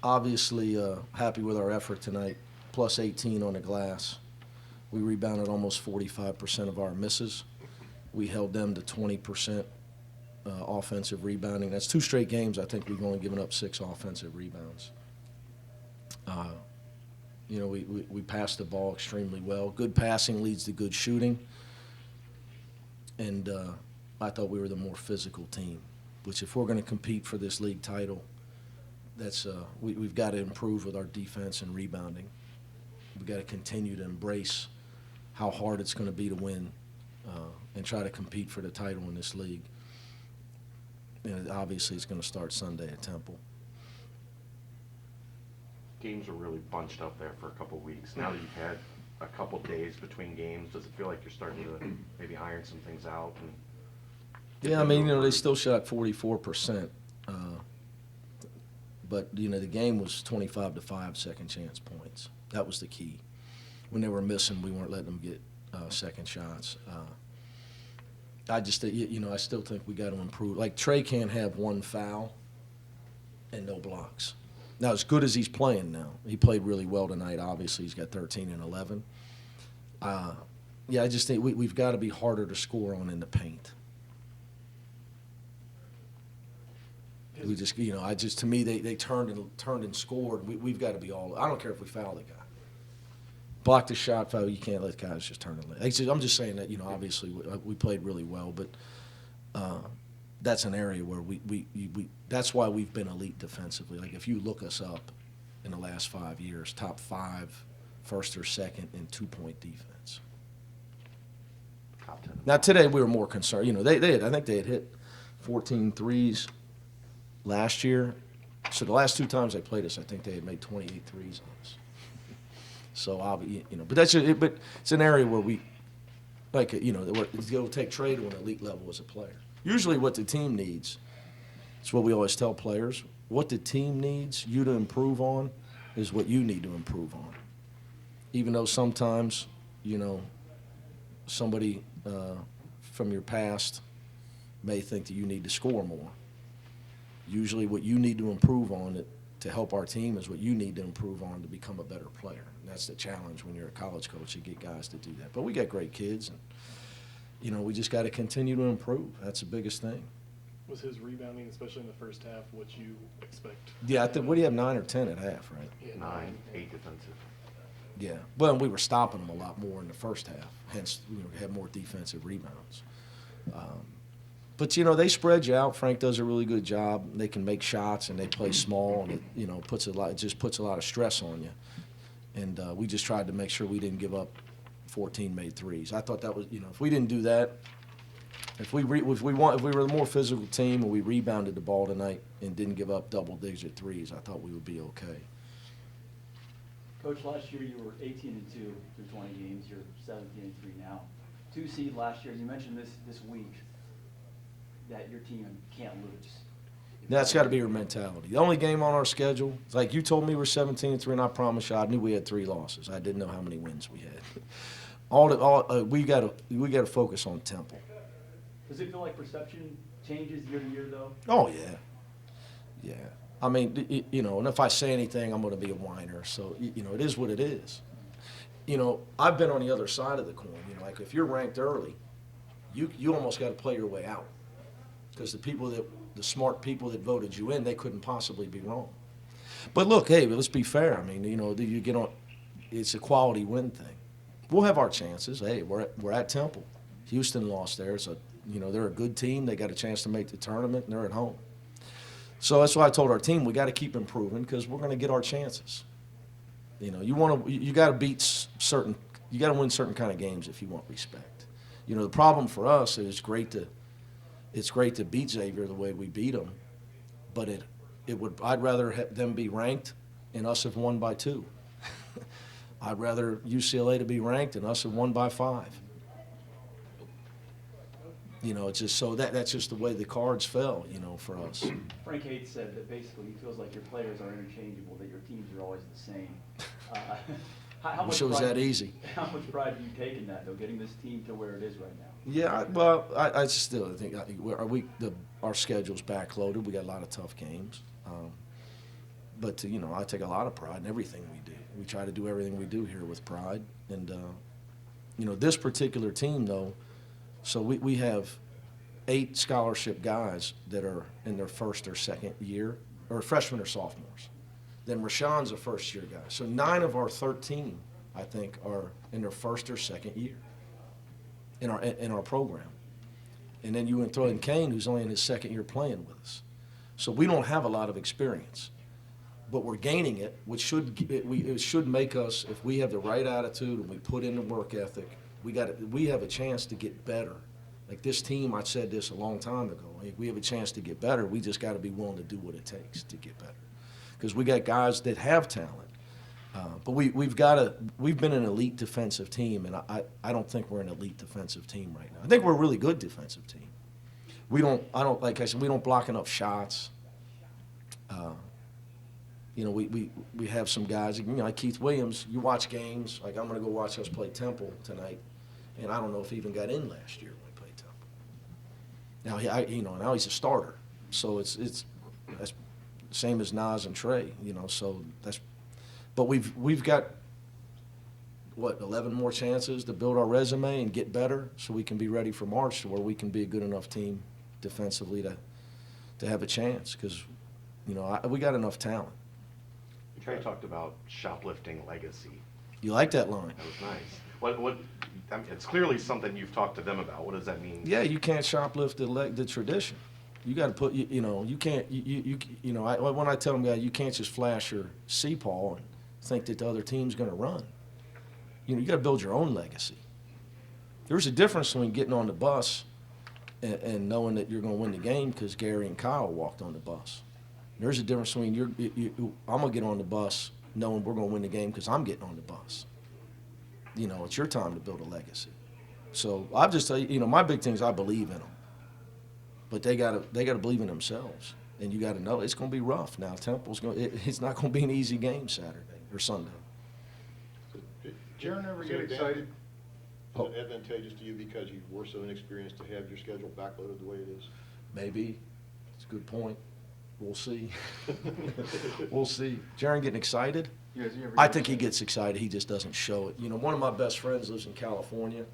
Obviously, happy with our effort tonight, plus 18 on the glass. We rebounded almost 45% of our misses. We held them to 20% offensive rebounding. That's 2 straight games. I think we've only given up 6 offensive rebounds. We passed the ball extremely well. Good passing leads to good shooting. And I thought we were the more physical team, which if we're going to compete for this league title, we've got to improve with our defense and rebounding. We've got to continue to embrace how hard it's going to be to win and try to compete for the title in this league. And obviously it's going to start Sunday at Temple. Games are really bunched up there for a couple weeks. Now that you've had a couple days between games, does it feel like you're starting to maybe iron some things out? Yeah, I mean, they still shot 44%. But, the game was 25-5 second chance points. That was the key. When they were missing, we weren't letting them get second shots. I still think we got to improve. Like, Trey can't have 1 foul and no blocks. Now, as good as he's playing now, he played really well tonight. Obviously, he's got 13 and 11. I just think we've got to be harder to score on in the paint. We just, to me, they turned and scored. We've got to be all. I don't care if we foul the guy. Block the shot, foul. You can't let guys just turn and. I'm just saying that, obviously we played really well, but that's an area where we that's why we've been elite defensively. Like if you look us up in the last 5 years, top 5, first or second in 2-point defense. Top 10. Now today we were more concerned. I think they had hit 14 threes last year. So the last 2 times they played us, I think they had made 28 threes on us. So but but it's an area where we, it'll take Trey to an elite level as a player. Usually, what the team needs, it's what we always tell players. What the team needs you to improve on is what you need to improve on. Even though sometimes, somebody from your past may think that you need to score more. Usually, what you need to improve on to help our team is what you need to improve on to become a better player. And that's the challenge when you're a college coach, to get guys to do that. But we got great kids, and we just got to continue to improve. That's the biggest thing. Was his rebounding, especially in the first half, what you expect? Yeah, what do you have, 9 or 10 at half, right? Yeah, 9, 8 defensive. Yeah. Well, we were stopping them a lot more in the first half. Hence, had more defensive rebounds. But they spread you out. Frank does a really good job. They can make shots and they play small, and it just puts a lot of stress on you. And we just tried to make sure we didn't give up 14 made threes. I thought that was, if we didn't do that, if we were the more physical team and we rebounded the ball tonight and didn't give up double-digit threes, I thought we would be okay. Coach, last year you were 18-2 through 20 games. You're 17-3 now. 2 seed last year. You mentioned this week that your team can't lose. That's got to be your mentality. The only game on our schedule, it's like you told me we're 17-3, and I promise you, I knew we had 3 losses. I didn't know how many wins we had. We got to focus on Temple. Does it feel like perception changes year to year, though? Oh yeah. I mean, and if I say anything, I'm going to be a whiner. So it is what it is. I've been on the other side of the coin. Like if you're ranked early, you almost got to play your way out, because the smart people that voted you in, they couldn't possibly be wrong. But look, hey, let's be fair. I mean, you get on. It's a quality win thing. We'll have our chances. Hey, we're at Temple. Houston lost there, so they're a good team. They got a chance to make the tournament, and they're at home. So that's why I told our team we got to keep improving, because we're going to get our chances. You got to beat certain. You got to win certain kind of games if you want respect. The problem for us is it's great to beat Xavier the way we beat them, but I'd rather have them be ranked and us have won by 2. I'd rather UCLA to be ranked and us have won by 5. It's just so that's just the way the cards fell, for us. Frank Hates said that basically he feels like your players are interchangeable, that your teams are always the same. How much Wish it was that easy. How much pride do you take in that, though, getting this team to where it is right now? Yeah, I still think our schedule's backloaded. We got a lot of tough games. But you know, I take a lot of pride in everything we do. We try to do everything we do here with pride. And you know, this particular team though, so we have 8 scholarship guys that are in their first or second year, or freshmen or sophomores. Then Rashawn's a first-year guy. So 9 of our 13, I think, are in their first or second year in our program. And then you would throw in Kane, who's only in his second year playing with us. So we don't have a lot of experience, but we're gaining it, which it should make us, if we have the right attitude and we put in the work ethic, we have a chance to get better. Like this team, I said this a long time ago. Like we have a chance to get better. We just got to be willing to do what it takes to get better. Because we got guys that have talent, but we've been an elite defensive team, and I don't think we're an elite defensive team right now. I think we're a really good defensive team. Like I said, we don't block enough shots. You know, we have some guys, you know, like Keith Williams. You watch games, like I'm going to go watch us play Temple tonight, and I don't know if he even got in last year when we played Temple. Now he's a starter, so that's same as Nas and Trey, you know. So but we've got 11 more chances to build our resume and get better, so we can be ready for March, to where we can be a good enough team defensively to have a chance. Because you know we got enough talent. Trey talked about shoplifting legacy. You like that line? That was nice. What? I mean, it's clearly something you've talked to them about. What does that mean? Yeah, you can't shoplift the tradition. You got to put, you know, you can't, when I tell them, guys, you can't just flash your C-Paw and think that the other team's going to run. You know, you got to build your own legacy. There's a difference between getting on the bus and knowing that you're going to win the game because Gary and Kyle walked on the bus. There's a difference between I'm going to get on the bus knowing we're going to win the game because I'm getting on the bus. You know, it's your time to build a legacy. So I've just, you know, my big thing is I believe in them. But they gotta believe in themselves, and you gotta know it's gonna be rough. Now it's not gonna be an easy game Saturday or Sunday. Did Jaron ever get excited? Is it advantageous to you because you were so inexperienced to have your schedule backloaded the way it is? Maybe. It's a good point. We'll see. We'll see. Jaron getting excited? I think he gets excited. He just doesn't show it. You know, one of my best friends lives in California.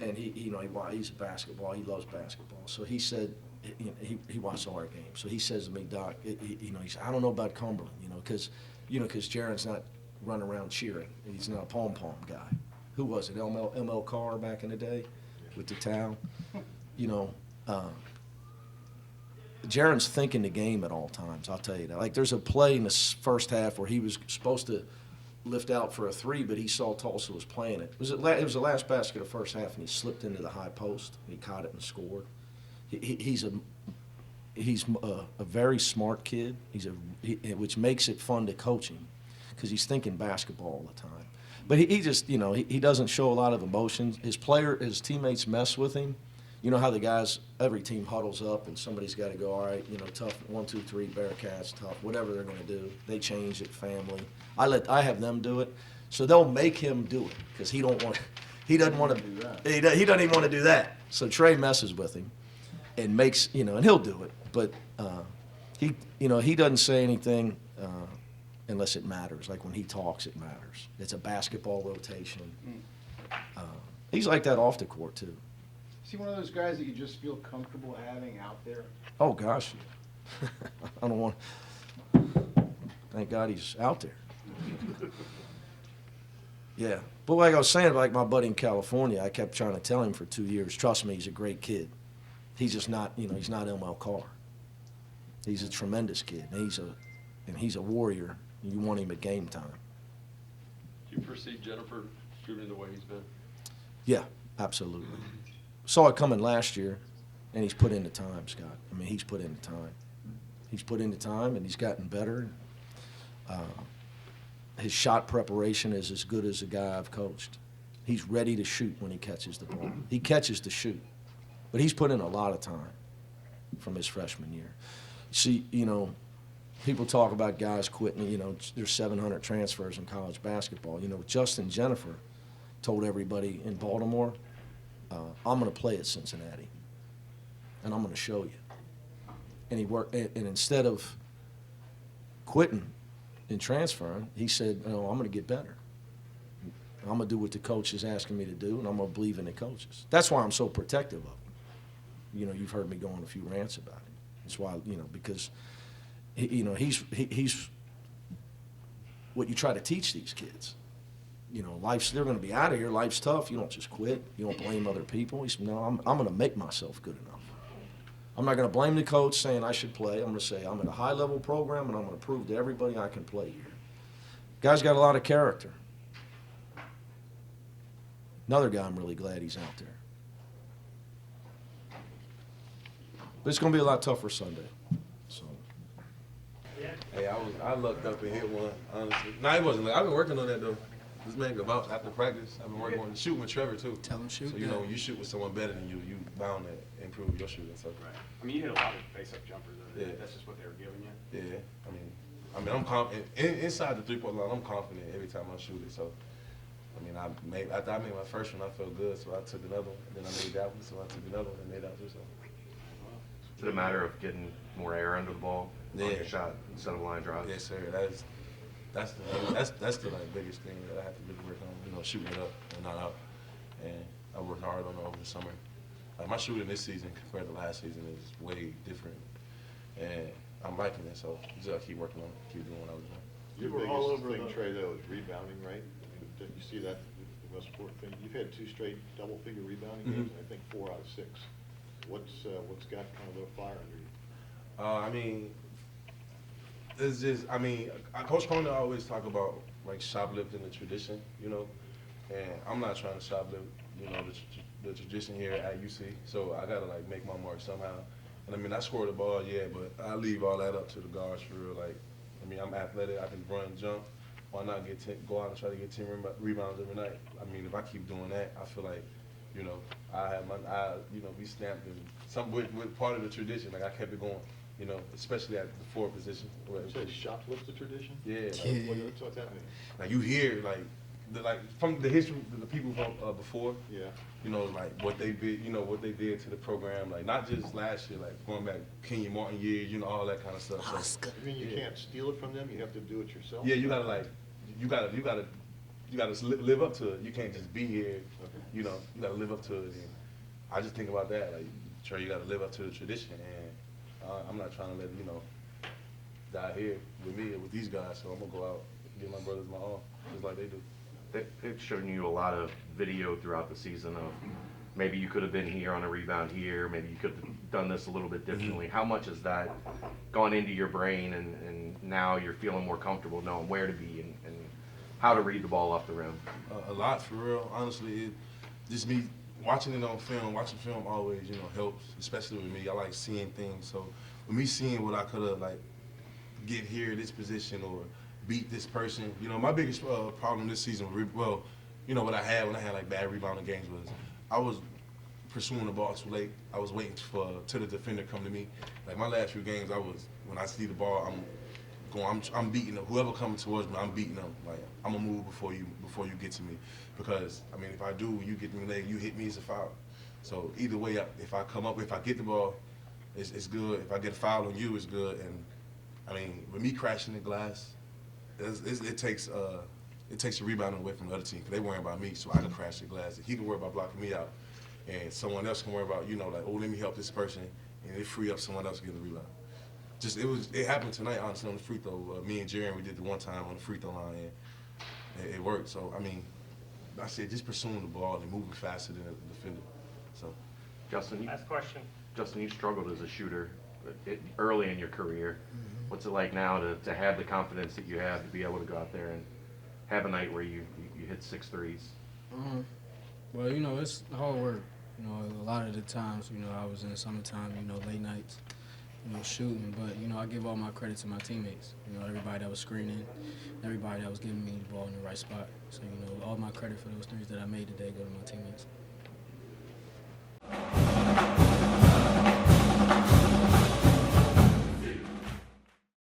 And he's a basketball. He loves basketball. So he said, he watched all our games. So he says to me, Doc, he said, I don't know about Cumberland, because Jaron's not running around cheering. He's not a pom-pom guy. Who was it? ML Carr back in the day with the towel. Jaron's thinking the game at all times. I'll tell you that. Like there's a play in the first half where he was supposed to lift out for a 3, but he saw Tulsa was playing it. It was the last basket of the first half, and he slipped into the high post. And he caught it and scored. He's a very smart kid. Which makes it fun to coach him because he's thinking basketball all the time. But he just, he doesn't show a lot of emotions. His teammates mess with him. You know how every team huddles up and somebody's got to go, all right, tough, 1, 2, 3, Bearcats, tough, whatever they're going to do. They change it, family. I have them do it. So they'll make him do it because he doesn't even want to do that. So Trey messes with him and makes, and he'll do it. But he doesn't say anything unless it matters. Like when he talks, it matters. It's a basketball rotation. He's like that off the court too. Is he one of those guys that you just feel comfortable having out there? Oh, gosh. I don't want thank God he's out there. Yeah. But like I was saying, like my buddy in California, I kept trying to tell him for 2 years, trust me, he's a great kid. He's just not, he's not ML Carr. He's a tremendous kid. And he's a warrior. You want him at game time. Do you foresee Jenifer shooting the way he's been? Yeah, absolutely. Saw it coming last year, and he's put in the time, Scott. I mean, he's put in the time. He's put in the time, and he's gotten better. His shot preparation is as good as the guy I've coached. He's ready to shoot when he catches the ball. He catches to shoot. But he's put in a lot of time from his freshman year. See, people talk about guys quitting. There's 700 transfers in college basketball. Justin Jenifer told everybody in Baltimore, I'm going to play at Cincinnati, and I'm going to show you. And he worked. And instead of quitting, in transferring, he said, "No, I'm going to get better. I'm going to do what the coach is asking me to do, and I'm going to believe in the coaches." That's why I'm so protective of him. You know, you've heard me go on a few rants about it. That's why, you know, because, he's what you try to teach these kids. You know, they're going to be out of here. Life's tough. You don't just quit. You don't blame other people. He said, "No, I'm going to make myself good enough. I'm not going to blame the coach saying I should play. I'm going to say I'm at a high-level program, and I'm going to prove to everybody I can play here." Guy's got a lot of character. Another guy I'm really glad he's out there. But it's going to be a lot tougher Sunday. So. Hey, I lucked up and hit one, honestly. No, it wasn't. I've been working on that, though. This man go out after practice. I've been working on shooting with Trevor, too. Tell him shoot. So, you know, when you shoot with someone better than you bound to improve your shooting. So. Right. I mean, you hit a lot of face-up jumpers. Yeah. That's just what they were giving you. Yeah. I mean, I'm confident. Inside the three-point line, I'm confident every time I shoot it. So, I mean, after I made my first one, I felt good, so I took another one. And then I made that one, so I took another one and made that one. So. Is it a matter of getting more air under the ball on your shot instead of line drive? Yes, sir. That's the like biggest thing that I have to really work on. You know, shooting it up and not out. And I worked hard on it over the summer. Like my shooting this season compared to last season is way different, and I'm liking it. So just gotta keep working on it, keep doing what I was doing. Your You were all biggest over thing, the- Trey, though, is rebounding, right? I mean, you see that, the most important thing. You've had 2 straight double-figure rebounding games, and I think 4 out of 6. What's got kind of a fire under you? I mean, it's just, Coach Cronin always talk about like shoplifting the tradition, you know, and I'm not trying to shoplift, you know, the tradition here at UC. So I gotta like make my mark somehow. And I mean, I score the ball, yeah, but I leave all that up to the guards for real. Like, I mean, I'm athletic, I can run, jump. Why not go out and try to get 10 rebounds every night? I mean, if I keep doing that, I feel like, you know, be stamped in some with part of the tradition. Like I kept it going, you know, especially at the forward position. You say shoplift the tradition? Yeah. What's that mean? Like you hear from the history, the people from before. Yeah. You know, like what they did, what they did to the program. Like not just last year, like going back Kenyon Martin years, you know, all that kind of stuff. So, You mean you can't steal it from them? You have to do it yourself? yeah, you gotta live up to it. You can't just be here. Okay. You know, you gotta live up to it. And I just think about that, like Trey, you gotta live up to the tradition, and I'm not trying to let die here with me or with these guys. So I'm gonna go out and give my brothers my all, just like they do. They've shown you a lot of video throughout the season of maybe you could have been here on a rebound here, maybe you could have done this a little bit differently. How much has that gone into your brain, and now you're feeling more comfortable knowing where to be and how to read the ball off the rim? A lot, for real. Honestly, just me watching it on film. Watching film always, helps, especially with me. I like seeing things. So with me seeing what I could have, get here, this position, or beat this person. My biggest problem this season, what I had when I had bad rebounding games was I was pursuing the ball too late. I was waiting till the defender come to me. Like my last few games, when I see the ball, I'm beating them. Whoever coming towards me, I'm beating them. Like I'm gonna move before you get to me, because if I do, you get me leg, you hit me, it's a foul. So either way, if I come up, if I get the ball, it's good. If I get a foul on you, it's good. And with me crashing the glass, it takes the rebounding away from the other team, because they worrying about me, so I can crash the glass. He can worry about blocking me out, and someone else can worry about, let me help this person, and it free up someone else to get the rebound. It happened tonight, honestly, on the free throw. Me and Jerry, we did the one time on the free throw line, and it worked. So, I said just pursuing the ball and moving faster than the defender. So, Justin, Last question. you struggled as a shooter early in your career. What's it like now to have the confidence that you have to be able to go out there and have a night where you hit 6 threes? Well, it's hard work. A lot of the times, I was in the summertime, late nights, shooting. But, I give all my credit to my teammates. Everybody that was screening, everybody that was giving me the ball in the right spot. So, all my credit for those threes that I made today go to my teammates.